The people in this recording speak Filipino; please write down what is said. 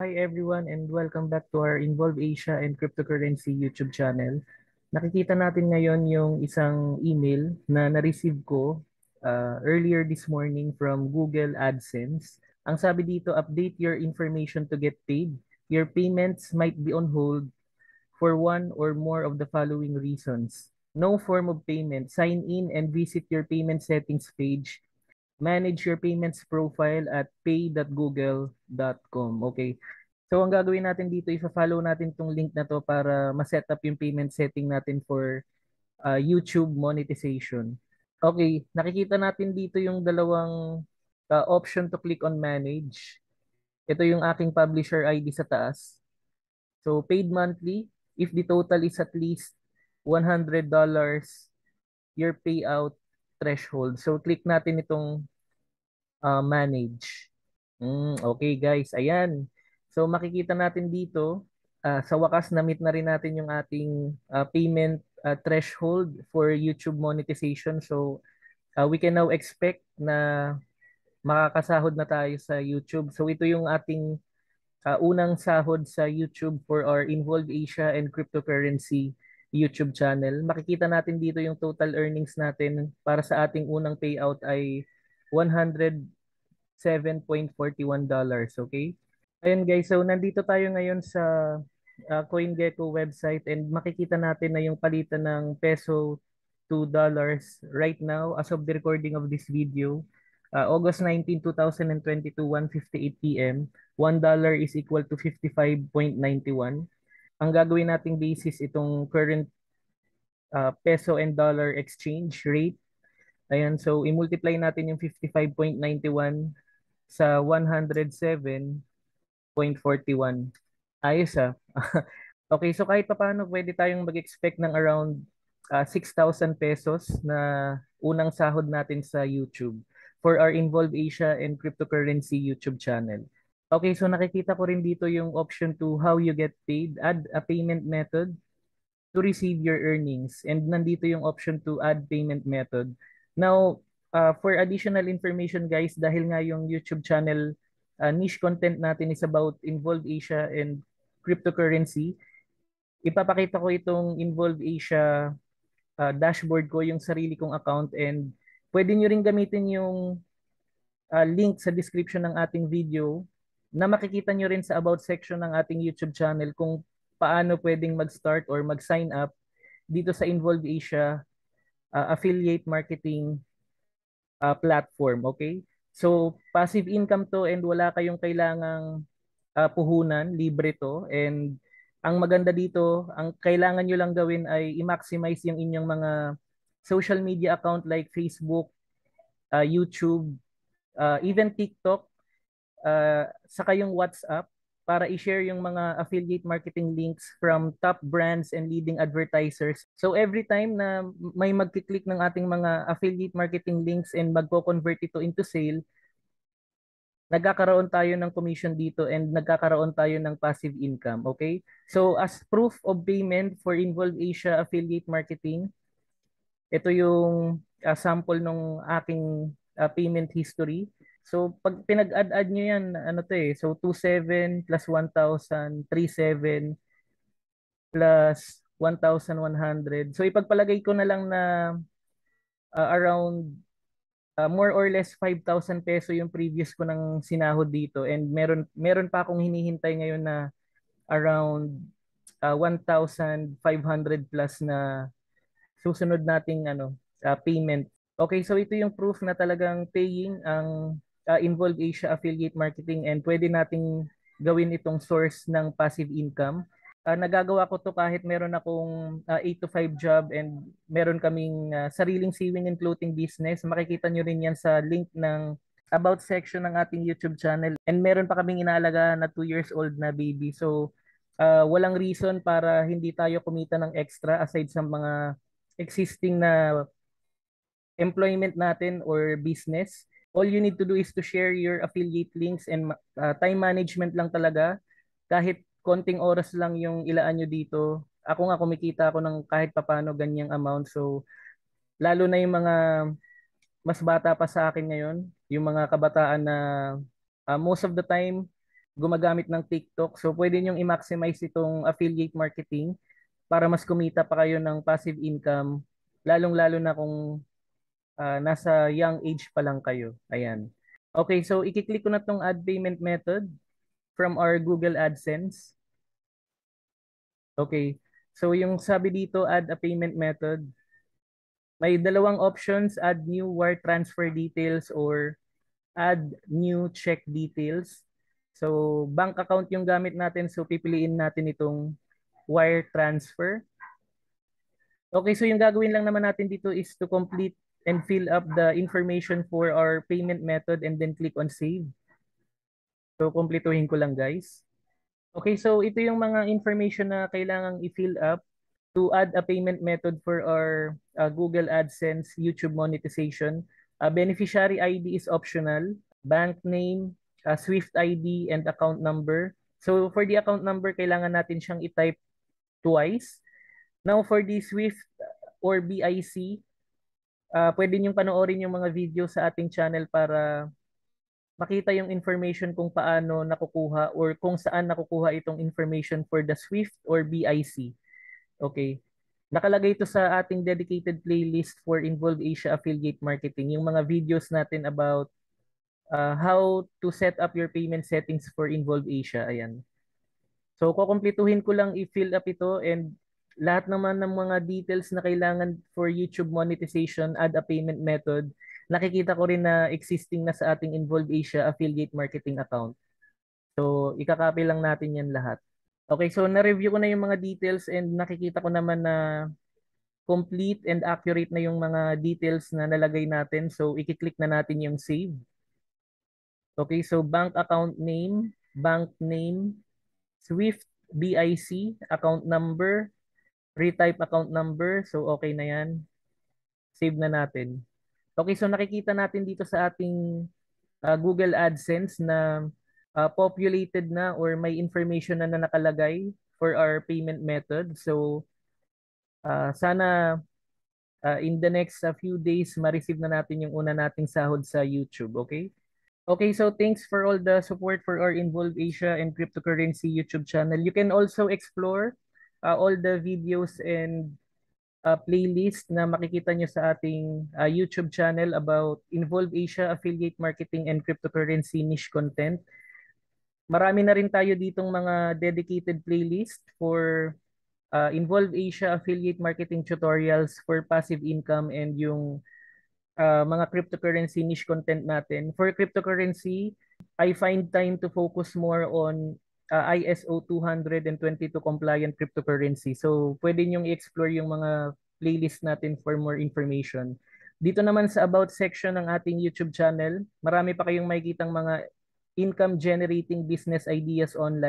Hi everyone and welcome back to our Involve Asia and Cryptocurrency YouTube channel. Nakikita natin ngayon yung isang email na na-receive ko earlier this morning from Google AdSense. Ang sabi dito, update your information to get paid. Your payments might be on hold for one or more of the following reasons. No form of payment. Sign in and visit your payment settings page. Manage your payments profile at pay.google.com. Okay. So ang gagawin natin dito, i-follow natin tong link na to para ma-set up yung payment setting natin for YouTube monetization. Okay, nakikita natin dito yung dalawang option to click on manage. Ito yung aking publisher ID sa taas. So paid monthly, if the total is at least $100 your payout threshold. So click natin itong manage. Okay guys, ayan. So makikita natin dito, sa wakas na-meet na rin natin yung ating payment threshold for YouTube monetization. So we can now expect na makakasahod na tayo sa YouTube. So ito yung ating unang sahod sa YouTube for our Involve Asia and Cryptocurrency YouTube channel. Makikita natin dito yung total earnings natin para sa ating unang payout ay $107.41. Okay? Ayun guys, so nandito tayo ngayon sa CoinGecko website and makikita natin na yung palitan ng peso to dollars right now as of the recording of this video. August 19, 2022, 1:58 p.m. $1 is equal to 55.91. Ang gagawin nating basis itong current peso and dollar exchange rate. Ayan, so i-multiply natin yung 55.91 sa 107.41. Ayos ah. Okay, so kahit papaano pwede tayong mag-expect ng around 6,000 pesos na unang sahod natin sa YouTube for our Involve Asia and Cryptocurrency YouTube channel. Okay, so nakikita ko rin dito yung option to how you get paid. Add a payment method to receive your earnings. And nandito yung option to add payment method. Now, for additional information guys, dahil nga yung YouTube channel niche content natin is about Involve Asia and cryptocurrency, ipapakita ko itong Involve Asia dashboard ko, yung sarili kong account, and pwede nyo rin gamitin yung link sa description ng ating video na makikita nyo rin sa about section ng ating YouTube channel kung paano pwedeng mag-start or mag-sign up dito sa Involve Asia affiliate marketing platform. Okay? So, passive income to and wala kayong kailangang puhunan, libre to. And ang maganda dito, ang kailangan nyo lang gawin ay i-maximize yung inyong mga social media account like Facebook, YouTube, even TikTok, saka yung WhatsApp para i-share yung mga affiliate marketing links from top brands and leading advertisers. So every time na may magkiklik ng ating mga affiliate marketing links and magko-convert ito into sale, nagkakaroon tayo ng commission dito and nagkakaroon tayo ng passive income. Okay? So as proof of payment for Involve Asia affiliate marketing, ito yung sample ng aking payment history. So pag pinag-add-add nyo yan, ano to eh, so 27 plus 1,000, 37 plus 1,100. So ipagpalagay ko na lang na around more or less 5,000 peso yung previous ko ng sinahod dito, and meron pa akong hinihintay ngayon na around 1,500 plus na susunod nating payment. Okay, so ito yung proof na talagang paying ang Involve Asia affiliate marketing, and pwede nating gawin itong source ng passive income. Nagagawa ko to kahit meron akong 8 to 5 job and meron kaming sariling sewing and clothing business. Makikita nyo rin yan sa link ng about section ng ating YouTube channel. And meron pa kaming inaalaga na 2 years old na baby. So walang reason para hindi tayo kumita ng extra aside sa mga existing na employment natin or business. All you need to do is to share your affiliate links, and time management lang talaga. Kahit konting oras lang yung ilaan nyo dito. Ako nga kumikita ako ng kahit papano ganyang amount. So lalo na yung mga mas bata pa sa akin ngayon, yung mga kabataan na most of the time gumagamit ng TikTok. So pwede niyong i-maximize itong affiliate marketing para mas kumita pa kayo ng passive income, lalong-lalo na kung nasa young age pa lang kayo. Ayan. Okay, so i-click ko na tong add payment method from our Google AdSense. Okay. So yung sabi dito, add a payment method. May dalawang options, add new wire transfer details or add new check details. So bank account yung gamit natin, so pipiliin natin itong wire transfer. Okay, so yung gagawin lang naman natin dito is to complete and fill up the information for our payment method and then click on save. So kumpletuhin ko lang guys. Okay, so ito yung mga information na kailangang i-fill up to add a payment method for our Google AdSense YouTube monetization. Beneficiary ID is optional. Bank name, Swift ID, and account number. So for the account number, kailangan natin siyang i-type twice. Now for the Swift or BIC, pwede niyong panoorin yung mga video sa ating channel para makita yung information kung paano nakukuha or kung saan nakukuha itong information for the Swift or BIC. Okay. Nakalagay ito sa ating dedicated playlist for Involve Asia Affiliate Marketing, yung mga videos natin about how to set up your payment settings for Involve Asia. Ayan. So, kukumpletuhin ko lang i-fill up ito and lahat naman ng mga details na kailangan for YouTube monetization, add a payment method, nakikita ko rin na existing na sa ating Involve Asia Affiliate Marketing account. So, ikakopy lang natin yan lahat. Okay, so na-review ko na yung mga details and nakikita ko naman na complete and accurate na yung mga details na nalagay natin. So, i-click na natin yung save. Okay, so bank account name, Swift, BIC, account number, retype account number. So, okay na yan. Save na natin. Okay, so nakikita natin dito sa ating Google AdSense na populated na or may information na nakalagay for our payment method. So, sana in the next few days, ma-receive na natin yung una nating sahod sa YouTube, okay? Okay, so thanks for all the support for our Involve Asia and Cryptocurrency YouTube channel. You can also explore all the videos and playlist na makikita nyo sa ating YouTube channel about Involve Asia, affiliate marketing, and cryptocurrency niche content. Marami na rin tayo ditong mga dedicated playlist for Involve Asia affiliate marketing tutorials for passive income and yung mga cryptocurrency niche content natin. For cryptocurrency, I find time to focus more on ISO 222 compliant cryptocurrency. So pwede nyong i-explore yung mga playlist natin for more information. Dito naman sa about section ng ating YouTube channel, marami pa kayong makikitang mga income generating business ideas online.